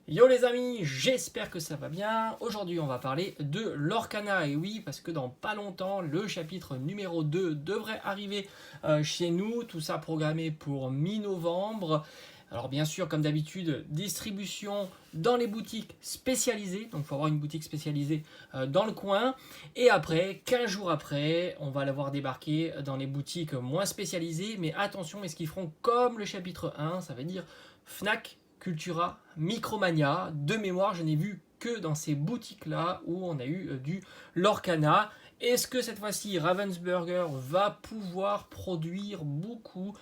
Yo les amis, j'espère que ça va bien. Aujourd'hui on va parler de Lorcana. Et oui, parce que dans pas longtemps, le chapitre numéro 2 devrait arriver chez nous. Tout ça programmé pour mi-novembre. Alors bien sûr, comme d'habitude, distribution dans les boutiques spécialisées. Donc il faut avoir une boutique spécialisée dans le coin. Et après, 15 jours après, on va l'avoir débarqué dans les boutiques moins spécialisées. Mais attention, est-ce qu'ils feront comme le chapitre 1? Ça veut dire Fnac, Cultura, Micromania. De mémoire, je n'ai vu que dans ces boutiques-là où on a eu du Lorcana. Est-ce que cette fois-ci, Ravensburger va pouvoir produire beaucoup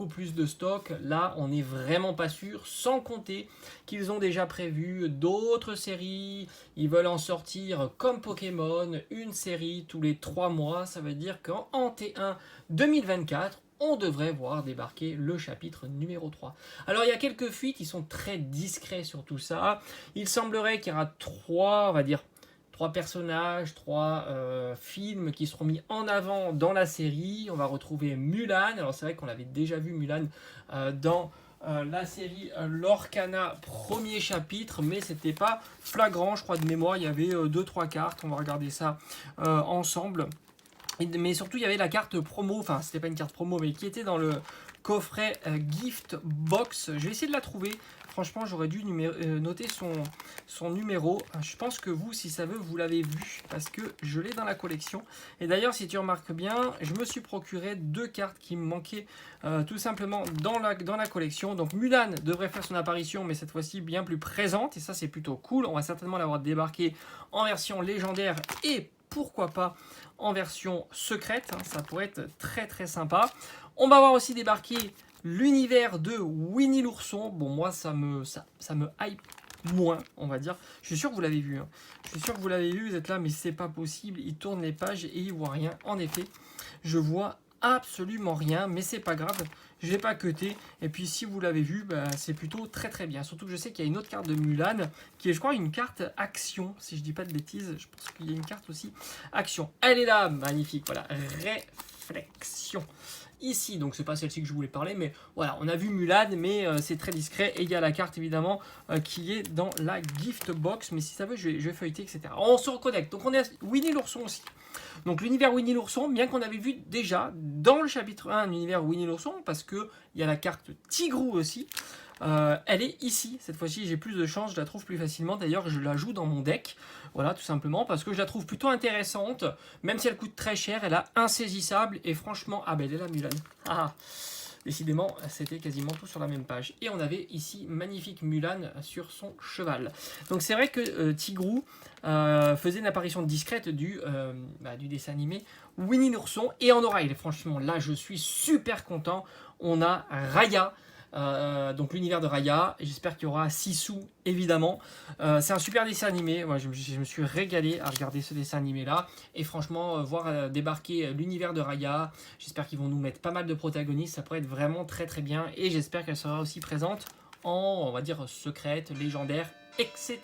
plus de stock? Là, on n'est vraiment pas sûr, sans compter qu'ils ont déjà prévu d'autres séries. Ils veulent en sortir comme Pokémon, une série tous les 3 mois. Ça veut dire qu'en T1 2024, on devrait voir débarquer le chapitre numéro 3. Alors il y a quelques fuites, ils sont très discrets sur tout ça. Il semblerait qu'il y aura trois, on va dire, trois personnages, trois films qui seront mis en avant dans la série. On va retrouver Mulan. Alors c'est vrai qu'on avait déjà vu Mulan dans la série Lorcana premier chapitre, mais c'était pas flagrant, je crois de mémoire. Il y avait 2-3 cartes. On va regarder ça ensemble. Mais surtout, il y avait la carte promo, enfin, c'était pas une carte promo, mais qui était dans le coffret Gift Box. Je vais essayer de la trouver. Franchement, j'aurais dû noter son numéro. Je pense que vous, si ça veut, vous l'avez vu, parce que je l'ai dans la collection. Et d'ailleurs, si tu remarques bien, je me suis procuré 2 cartes qui me manquaient tout simplement dans la collection. Donc Mulan devrait faire son apparition, mais cette fois-ci bien plus présente. Et ça, c'est plutôt cool. On va certainement l'avoir débarqué en version légendaire et pourquoi pas en version secrète, ça pourrait être très sympa. On va voir aussi débarquer l'univers de Winnie l'ourson. Bon, moi ça me hype moins, on va dire. Je suis sûr que vous l'avez vu, je suis sûr que vous l'avez vu, vous êtes là, mais c'est pas possible. Il tourne les pages et il voit rien. En effet, je vois absolument rien, mais c'est pas grave, je vais pas cutter. Et puis si vous l'avez vu, c'est plutôt très bien. Surtout que je sais qu'il y a une autre carte de Mulan qui est, je crois, une carte action, si je dis pas de bêtises. Je pense qu'il y a une carte aussi action. Elle est là, magnifique, voilà, réflexion. Ici, donc c'est pas celle-ci que je voulais parler, mais voilà, on a vu Mulan, mais c'est très discret. Et il y a la carte évidemment qui est dans la gift box, mais si ça veut, je vais feuilleter, etc. On se reconnecte. Donc on est à Winnie l'ourson aussi. Donc l'univers Winnie l'ourson, bien qu'on avait vu déjà dans le chapitre 1 l'univers Winnie l'ourson, parce qu'il y a la carte Tigrou aussi, elle est ici. Cette fois-ci, j'ai plus de chance, je la trouve plus facilement. D'ailleurs, je la joue dans mon deck, voilà, tout simplement, parce que je la trouve plutôt intéressante, même si elle coûte très cher, elle a insaisissable, et franchement, ah ben elle est là, Mulan. Ah, décidément, c'était quasiment tout sur la même page. Et on avait ici magnifique Mulan sur son cheval. Donc c'est vrai que Tigrou faisait une apparition discrète du dessin animé Winnie l'ourson. Et en oreille, franchement, là je suis super content. On a Raya. Donc l'univers de Raya, j'espère qu'il y aura Sisu évidemment. C'est un super dessin animé, moi, je me suis régalé à regarder ce dessin animé là, et franchement voir débarquer l'univers de Raya, j'espère qu'ils vont nous mettre pas mal de protagonistes, ça pourrait être vraiment très bien, et j'espère qu'elle sera aussi présente en, on va dire, secrète, légendaire, etc.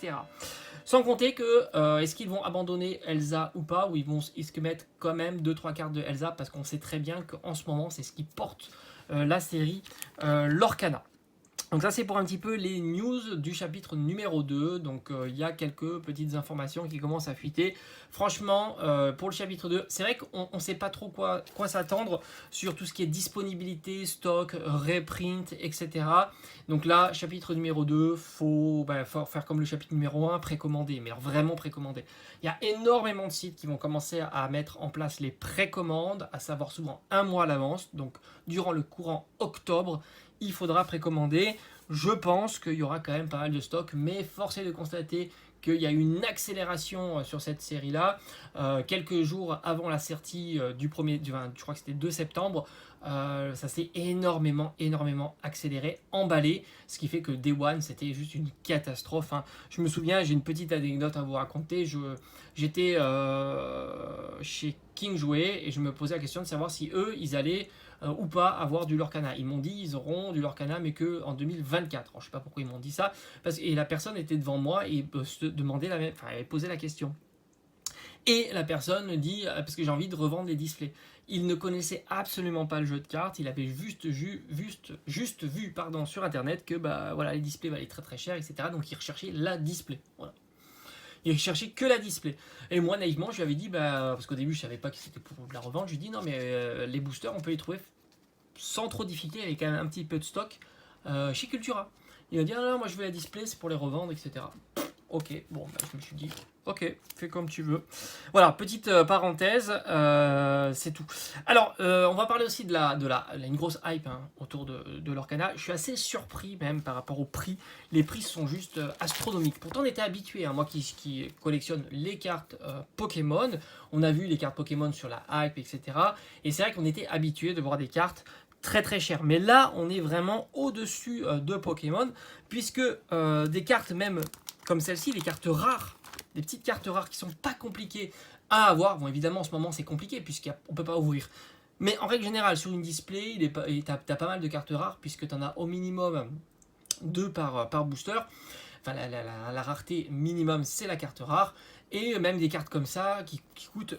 Sans compter que, est-ce qu'ils vont abandonner Elsa ou pas, ou ils vont se mettre quand même 2-3 cartes de Elsa, parce qu'on sait très bien qu'en ce moment c'est ce qui porte la série Lorcana. Donc ça c'est pour un petit peu les news du chapitre numéro 2, donc il y a quelques petites informations qui commencent à fuiter. Franchement, pour le chapitre 2, c'est vrai qu'on ne sait pas trop quoi s'attendre sur tout ce qui est disponibilité, stock, reprint, etc. Donc là, chapitre numéro 2, faut faire comme le chapitre numéro 1, précommander, mais alors vraiment précommander. Il y a énormément de sites qui vont commencer à mettre en place les précommandes, à savoir souvent un mois à l'avance, donc durant le courant octobre, il faudra précommander. Je pense qu'il y aura quand même pas mal de stock, mais force est de constater qu'il y a une accélération sur cette série-là. Quelques jours avant la sortie je crois que c'était 2 septembre, ça s'est énormément accéléré, emballé, ce qui fait que Day One, c'était juste une catastrophe. Je me souviens, j'ai une petite anecdote à vous raconter. J'étais chez King Jouet et je me posais la question de savoir si eux, ils allaient ou pas avoir du Lorcana. Ils m'ont dit ils auront du Lorcana mais que en 2024. Alors, je sais pas pourquoi ils m'ont dit ça, et la personne était devant moi et se demandait elle posait la question. Et la personne dit, parce que j'ai envie de revendre les displays. Il ne connaissait absolument pas le jeu de cartes, il avait juste vu pardon, sur internet que bah, voilà, les displays valaient très très cher, etc. Donc il recherchait la display. Voilà. Il recherchait que la display. Et moi, naïvement, je lui avais dit, bah, parce qu'au début, je savais pas que c'était pour de la revente, je lui ai dit, non, mais les boosters, on peut les trouver sans trop difficulté, avec un petit peu de stock, chez Cultura. Il m'a dit, ah non, moi je veux la display, c'est pour les revendre, etc. Ok, bon, bah, je me suis dit, ok, fais comme tu veux. Voilà, petite parenthèse, c'est tout. Alors, on va parler aussi de une grosse hype hein, autour de l'Orcana. Je suis assez surpris même par rapport au prix. Les prix sont juste astronomiques. Pourtant, on était habitué, hein, moi qui collectionne les cartes Pokémon, on a vu les cartes Pokémon sur la hype, etc. Et c'est vrai qu'on était habitué de voir des cartes très très chères. Mais là, on est vraiment au-dessus de Pokémon, puisque des cartes même comme celle-ci, les cartes rares, des petites cartes rares qui sont pas compliquées à avoir. Bon, évidemment, en ce moment, c'est compliqué puisqu'on ne peut pas ouvrir. Mais en règle générale, sur une display, tu as pas mal de cartes rares puisque tu en as au minimum 2 par booster. Enfin, la rareté minimum, c'est la carte rare. Et même des cartes comme ça qui coûtent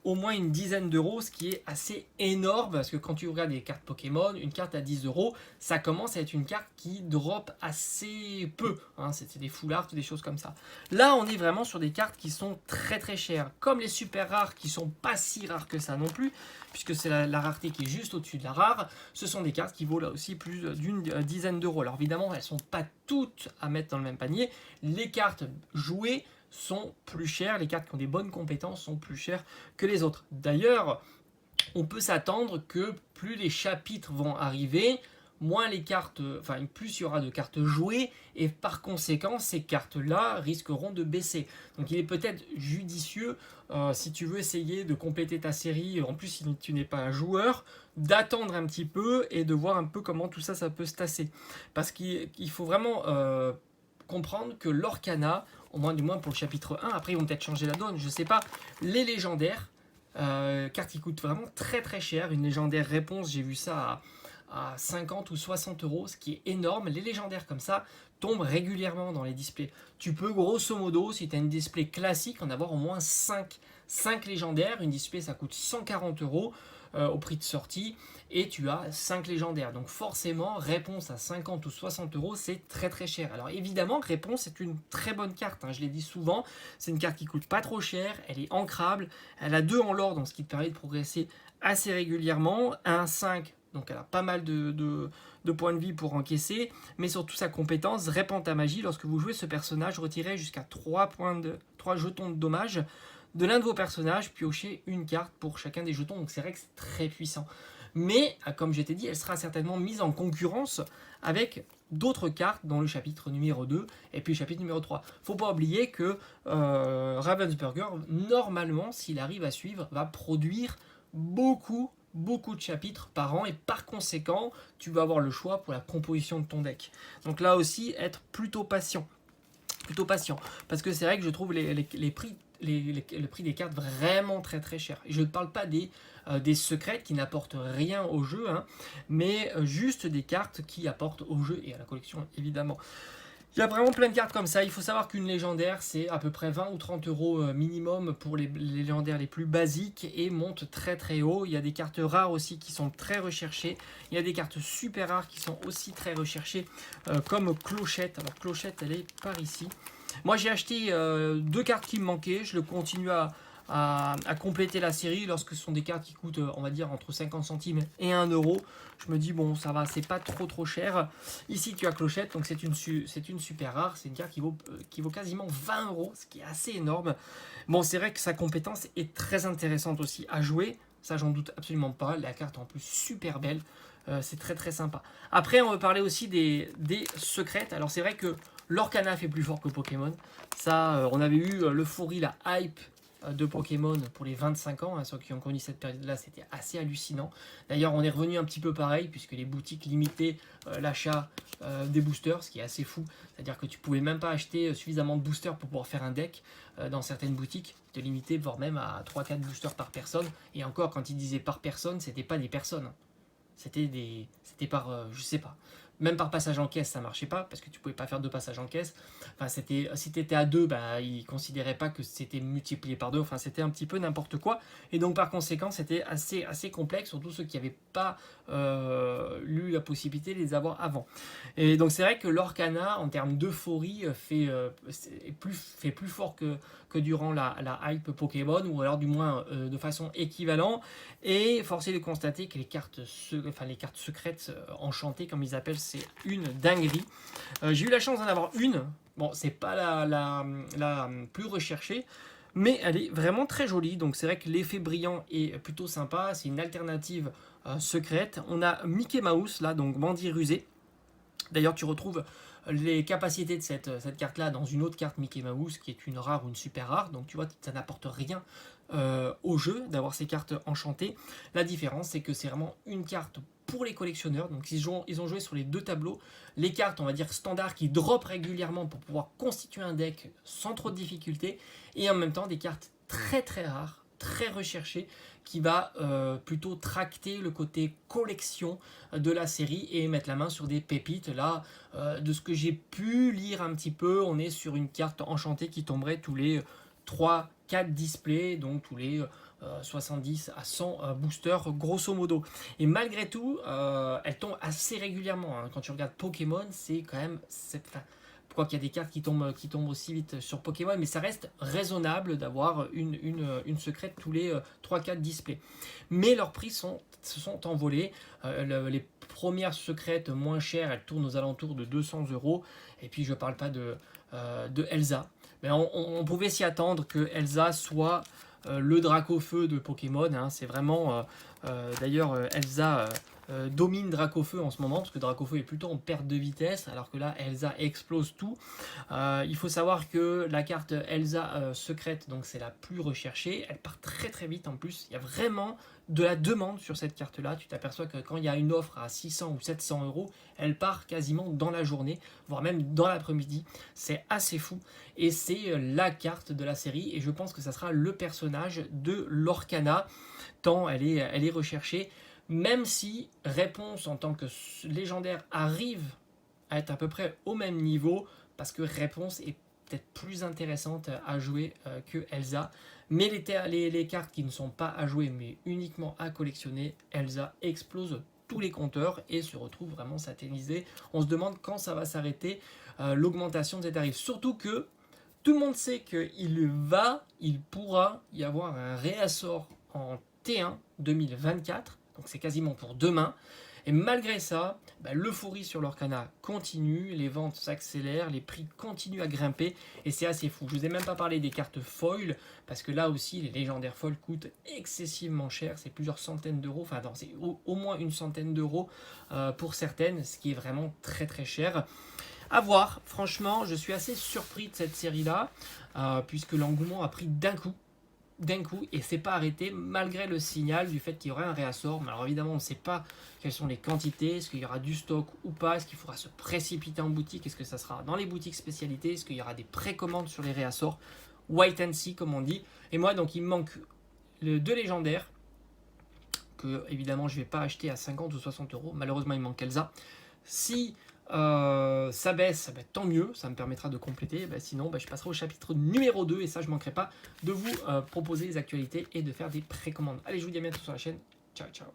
au moins une dizaine d'euros, ce qui est assez énorme parce que quand tu regardes des cartes Pokémon, une carte à 10 euros, ça commence à être une carte qui drop assez peu. Hein, c'est des full art, des choses comme ça. Là, on est vraiment sur des cartes qui sont très très chères, comme les super rares qui sont pas si rares que ça non plus, puisque c'est la rareté qui est juste au-dessus de la rare. Ce sont des cartes qui vaut là aussi plus d'une dizaine d'euros. Alors évidemment, elles sont pas toutes à mettre dans le même panier. Les cartes jouées sont plus chères, les cartes qui ont des bonnes compétences sont plus chères que les autres. D'ailleurs, on peut s'attendre que plus les chapitres vont arriver, moins les cartes, enfin plus il y aura de cartes jouées, et par conséquent, ces cartes-là risqueront de baisser. Donc il est peut-être judicieux, si tu veux essayer de compléter ta série, en plus si tu n'es pas un joueur, d'attendre un petit peu et de voir un peu comment tout ça, ça peut se tasser. Parce qu'il faut vraiment comprendre que l'Orcana, au moins du moins pour le chapitre 1, après ils vont peut-être changer la donne, je sais pas, les légendaires, cartes qui coûtent vraiment très très cher, une légendaire réponse, j'ai vu ça à 50 ou 60 euros, ce qui est énorme. Les légendaires comme ça tombent régulièrement dans les displays. Tu peux grosso modo, si tu as une display classique, en avoir au moins 5 légendaires. Une display ça coûte 140 euros au prix de sortie et tu as 5 légendaires. Donc forcément, réponse à 50 ou 60 euros, c'est très très cher. Alors évidemment, réponse c'est une très bonne carte, hein, je l'ai dit souvent, c'est une carte qui coûte pas trop cher, elle est ancrable, elle a 2 en l'or, donc ce qui te permet de progresser assez régulièrement, un 5, donc elle a pas mal de points de vie pour encaisser, mais surtout sa compétence, répand ta magie, lorsque vous jouez ce personnage, retirez jusqu'à 3 jetons de dommage de l'un de vos personnages, piochez une carte pour chacun des jetons, donc c'est vrai que c'est très puissant. Mais, comme je t'ai dit, elle sera certainement mise en concurrence avec d'autres cartes dans le chapitre numéro 2 et puis le chapitre numéro 3. Faut pas oublier que Ravensburger, normalement, s'il arrive à suivre, va produire beaucoup de chapitres par an et par conséquent, tu vas avoir le choix pour la composition de ton deck. Donc là aussi, être plutôt patient. Parce que c'est vrai que je trouve les prix le prix des cartes vraiment très très cher. Je ne parle pas des secrètes qui n'apportent rien au jeu, hein, mais juste des cartes qui apportent au jeu et à la collection évidemment. Il y a vraiment plein de cartes comme ça. Il faut savoir qu'une légendaire, c'est à peu près 20 ou 30 euros minimum pour les légendaires les plus basiques et monte très très haut. Il y a des cartes rares aussi qui sont très recherchées. Il y a des cartes super rares qui sont aussi très recherchées, comme Clochette. Alors Clochette, elle est par ici. Moi j'ai acheté 2 cartes qui me manquaient. Je le continue à compléter la série lorsque ce sont des cartes qui coûtent, on va dire, entre 50 centimes et 1 euro. Je me dis, bon, ça va, c'est pas trop cher. Ici, tu as Clochette, donc c'est une super rare. C'est une carte qui vaut quasiment 20 euros, ce qui est assez énorme. Bon, c'est vrai que sa compétence est très intéressante aussi à jouer. Ça, j'en doute absolument pas. La carte est en plus super belle. C'est très très sympa. Après, on va parler aussi des secrètes. Alors, c'est vrai que l'Orcana fait plus fort que Pokémon. Ça, on avait eu l'euphorie, la hype de Pokémon pour les 25 ans, hein, ceux qui ont connu cette période-là, c'était assez hallucinant. D'ailleurs, on est revenu un petit peu pareil, puisque les boutiques limitaient l'achat des boosters, ce qui est assez fou. C'est-à-dire que tu pouvais même pas acheter suffisamment de boosters pour pouvoir faire un deck dans certaines boutiques. Te limiter voire même à 3-4 boosters par personne. Et encore, quand ils disaient par personne, c'était pas des personnes. C'était par, je sais pas. Même par passage en caisse, ça marchait pas, parce que tu pouvais pas faire 2 passages en caisse. Enfin, si tu étais à 2, bah, ils considéraient pas que c'était multiplié par 2. Enfin, c'était un petit peu n'importe quoi. Et donc, par conséquent, c'était assez complexe, surtout ceux qui n'avaient pas eu la possibilité de les avoir avant. Et donc, c'est vrai que l'Orcana, en termes d'euphorie, fait plus fort que durant la hype Pokémon, ou alors du moins de façon équivalente. Et force est de constater que les cartes secrètes enchantées, comme ils appellent, c'est une dinguerie. J'ai eu la chance d'en avoir une. Bon, c'est pas la plus recherchée, mais elle est vraiment très jolie. Donc c'est vrai que l'effet brillant est plutôt sympa. C'est une alternative secrète. On a Mickey Mouse là, donc bandit rusé. D'ailleurs, tu retrouves les capacités de cette carte-là dans une autre carte Mickey Mouse qui est une rare ou une super rare. Donc tu vois, ça n'apporte rien au jeu d'avoir ces cartes enchantées. La différence, c'est que c'est vraiment une carte pour les collectionneurs. Donc ils ont joué sur les 2 tableaux. Les cartes, on va dire, standards qui drop régulièrement pour pouvoir constituer un deck sans trop de difficultés. Et en même temps, des cartes très très rares, très recherchées, qui va plutôt tracter le côté collection de la série et mettre la main sur des pépites. Là, de ce que j'ai pu lire un petit peu, on est sur une carte enchantée qui tomberait tous les 3-4 displays, donc tous les 70 à 100 boosters grosso modo. Et malgré tout, elle tombe assez régulièrement. Hein. Quand tu regardes Pokémon, c'est quand même... Quoi qu'il y a des cartes qui tombent aussi vite sur Pokémon, mais ça reste raisonnable d'avoir une secrète tous les 3-4 displays. Mais leurs prix se sont envolés. Les premières secrètes moins chères, elles tournent aux alentours de 200 €. Et puis je ne parle pas de Elsa. Mais on pouvait s'y attendre que Elsa soit le Dracofeu de Pokémon. Hein. C'est vraiment... d'ailleurs, Elsa... domine Dracofeu en ce moment, parce que Dracofeu est plutôt en perte de vitesse, alors que là Elsa explose tout. Il faut savoir que la carte Elsa secrète, donc c'est la plus recherchée, elle part très très vite en plus. Il y a vraiment de la demande sur cette carte là. Tu t'aperçois que quand il y a une offre à 600 ou 700 €, elle part quasiment dans la journée, voire même dans l'après-midi. C'est assez fou, et c'est la carte de la série, et je pense que ça sera le personnage de l'Orcana, tant elle est recherchée. Même si Réponse en tant que légendaire arrive à être à peu près au même niveau, parce que Réponse est peut-être plus intéressante à jouer que Elsa. Mais les cartes qui ne sont pas à jouer, mais uniquement à collectionner, Elsa explose tous les compteurs et se retrouve vraiment satellisée. On se demande quand ça va s'arrêter, l'augmentation de ces tarifs. Surtout que tout le monde sait il pourra y avoir un réassort en T1 2024. Donc c'est quasiment pour demain. Et malgré ça, l'euphorie sur l'Orcana continue, les ventes s'accélèrent, les prix continuent à grimper, et c'est assez fou. Je ne vous ai même pas parlé des cartes foil, parce que là aussi, les légendaires foil coûtent excessivement cher. C'est plusieurs centaines d'euros, enfin non, c'est au moins une centaine d'euros pour certaines, ce qui est vraiment très très cher. À voir, franchement, je suis assez surpris de cette série-là, puisque l'engouement a pris d'un coup, et c'est pas arrêté malgré le signal du fait qu'il y aurait un réassort. Mais alors évidemment, on ne sait pas quelles sont les quantités, est-ce qu'il y aura du stock ou pas, est-ce qu'il faudra se précipiter en boutique, est-ce que ça sera dans les boutiques spécialités, est-ce qu'il y aura des précommandes sur les réassorts, wait and see comme on dit. Et moi, donc il me manque le 2 légendaires que évidemment je vais pas acheter à 50 ou 60 €. Malheureusement, il me manque Elsa. Si ça baisse, tant mieux, ça me permettra de compléter. Sinon, je passerai au chapitre numéro 2, et ça, je ne manquerai pas de vous proposer les actualités et de faire des précommandes. Allez, je vous dis à bientôt sur la chaîne. Ciao, ciao.